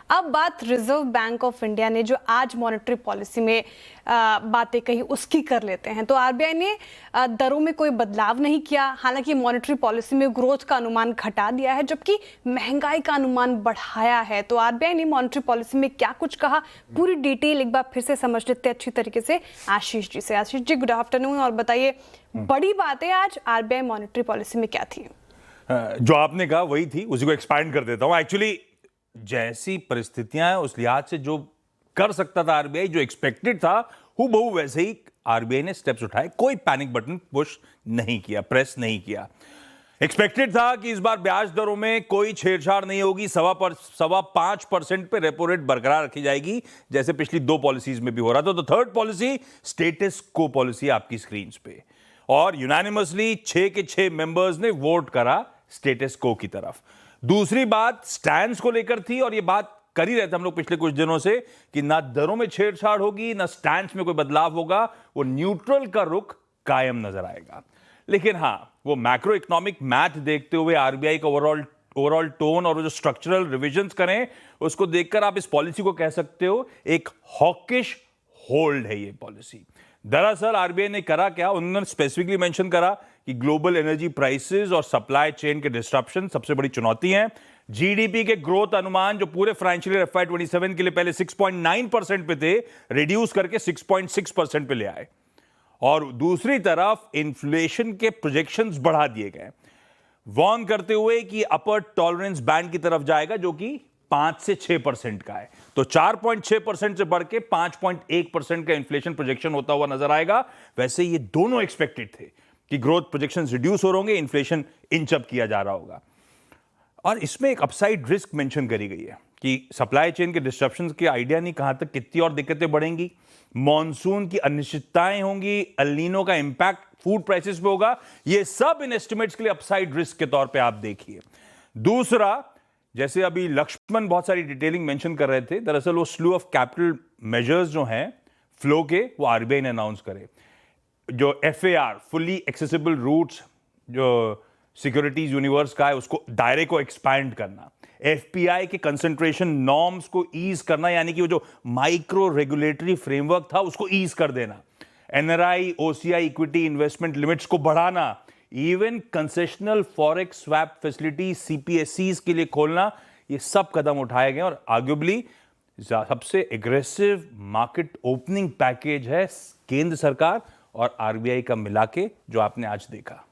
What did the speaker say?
अब बात reserve bank of India ने जो आज मॉनेटरी पॉलिसी में बातें कही उसकी कर लेते हैं। तो आरबीआई ने दरों में कोई बदलाव नहीं किया। हालांकि मॉनेटरी पॉलिसी में ग्रोथ का अनुमान घटा दिया है, जबकि महंगाई का अनुमान बढ़ाया है। तो आरबीआई ने मॉनेटरी पॉलिसी में क्या कुछ कहा, पूरी डिटेल एक बार फिर से समझ लेते हैं अच्छी तरीके से आशीष जी से। आशीष जी, गुड आफ्टरनून, और बताइए बड़ी बातें आज आरबीआई मॉनेटरी पॉलिसी में क्या थी? जो आपने कहा वही थी, उसी को एक्सपैंड कर देता हूं। एक्चुअली जैसी परिस्थितियां हैं उस लिहाज से जो कर सकता था आरबीआई, जो एक्सपेक्टेड था, हूबहू वैसे ही आरबीआई ने स्टेप्स उठाए। कोई पैनिक बटन पुश नहीं किया, प्रेस नहीं किया। एक्सपेक्टेड था कि इस बार ब्याज दरों में कोई छेड़छाड़ नहीं होगी, 5.25% पे रेपो रेट बरकरार रखी जाएगी, जैसे पिछली दो पॉलिसीज में भी हो रहा था। तो थर्ड पॉलिसी स्टेटस को पॉलिसी आपकी स्क्रीन पे, और यूनानिमसली 6 के 6 मेंबर्स ने वोट करा स्टेटस को की तरफ। दूसरी बात स्टैंड्स को लेकर थी, और ये बात कर ही रहे थे हम लोग पिछले कुछ दिनों से कि ना दरों में छेड़छाड़ होगी, ना स्टैंड्स में कोई बदलाव होगा, वो न्यूट्रल का रुख कायम नजर आएगा। लेकिन हां, वो मैक्रो इकोनॉमिक मैथ देखते हुए आरबीआई का ओवरऑल टोन और जो स्ट्रक्चरल रिविजन्स करें, उसको देखकर आप इस पॉलिसी को कह सकते हो एक हॉकिश होल्ड है ये पॉलिसी। दरअसल आरबीआई ने करा क्या, उन्होंने स्पेसिफिकली मेंशन करा कि ग्लोबल एनर्जी प्राइसेस और सप्लाई चेन के डिस्ट्रप्शन सबसे बड़ी चुनौती हैं। जीडीपी के ग्रोथ अनुमान जो पूरे फाइनेंशियल ईयर FY 27 के लिए पहले 6.9% पे थे, रिड्यूस करके 6.6% पे ले आए। और दूसरी तरफ इन्फ्लेशन के प्रोजेक्शंस बढ़ा दिए गए, वार्न करते हुए कि अपर टॉलरेंस बैंड की तरफ जाएगा, जो कि 5 से 6% का है। तो 4.6% से बढ़ के 5.1% का इन्फ्लेशन प्रोजेक्शन होता हुआ नजर आएगा। वैसे ये दोनों एक्सपेक्टेड थे कि ग्रोथ प्रोजेक्शंस रिड्यूस हो होंगे, इन्फ्लेशन इंच अप किया जा रहा होगा। और इसमें एक अपसाइड रिस्क मेंशन करी गई है कि सप्लाई चेन के डिस्ट्रप्शंस के आइडिया नहीं कहां तक कितनी और दिक्कतें बढ़ेंगी, मॉनसून की अनिश्चितताएं होंगी, एल नीनो का इंपैक्ट फूड प्राइसेस पे होगा। ये सब इन एस्टिमेट्स के लिए अपसाइड रिस्क के तौर पे आप देखिए। दूसरा, जैसे अभी लक्ष्मण बहुत सारी डिटेलिंग मेंशन कर रहे थे, दरअसल वो स्लू ऑफ कैपिटल मेजर्स जो हैं फ्लो के, वो आरबीआई ने अनाउंस करे। जो FAR फुली एक्सेसिबल रूट्स जो सिक्योरिटीज यूनिवर्स का है, उसको दायरे को एक्सपैंड करना, FPI के कंसंट्रेशन नॉर्म्स को ईज करना, यानी कि वो जो माइक्रो रेगुलेटरी फ्रेमवर्क था उसको ईज कर देना, NRI OCI equity investment limits को बढ़ाना, even concessional forex swap facility CPSCs के लिए खोलना, ये सब कदम उठाए गए। और आर्ग्यूबली सबसे एग्रेसिव मार्केट ओपनिंग पैकेज है केंद्र सरकार और आरबीआई का मिला के, जो आपने आज देखा।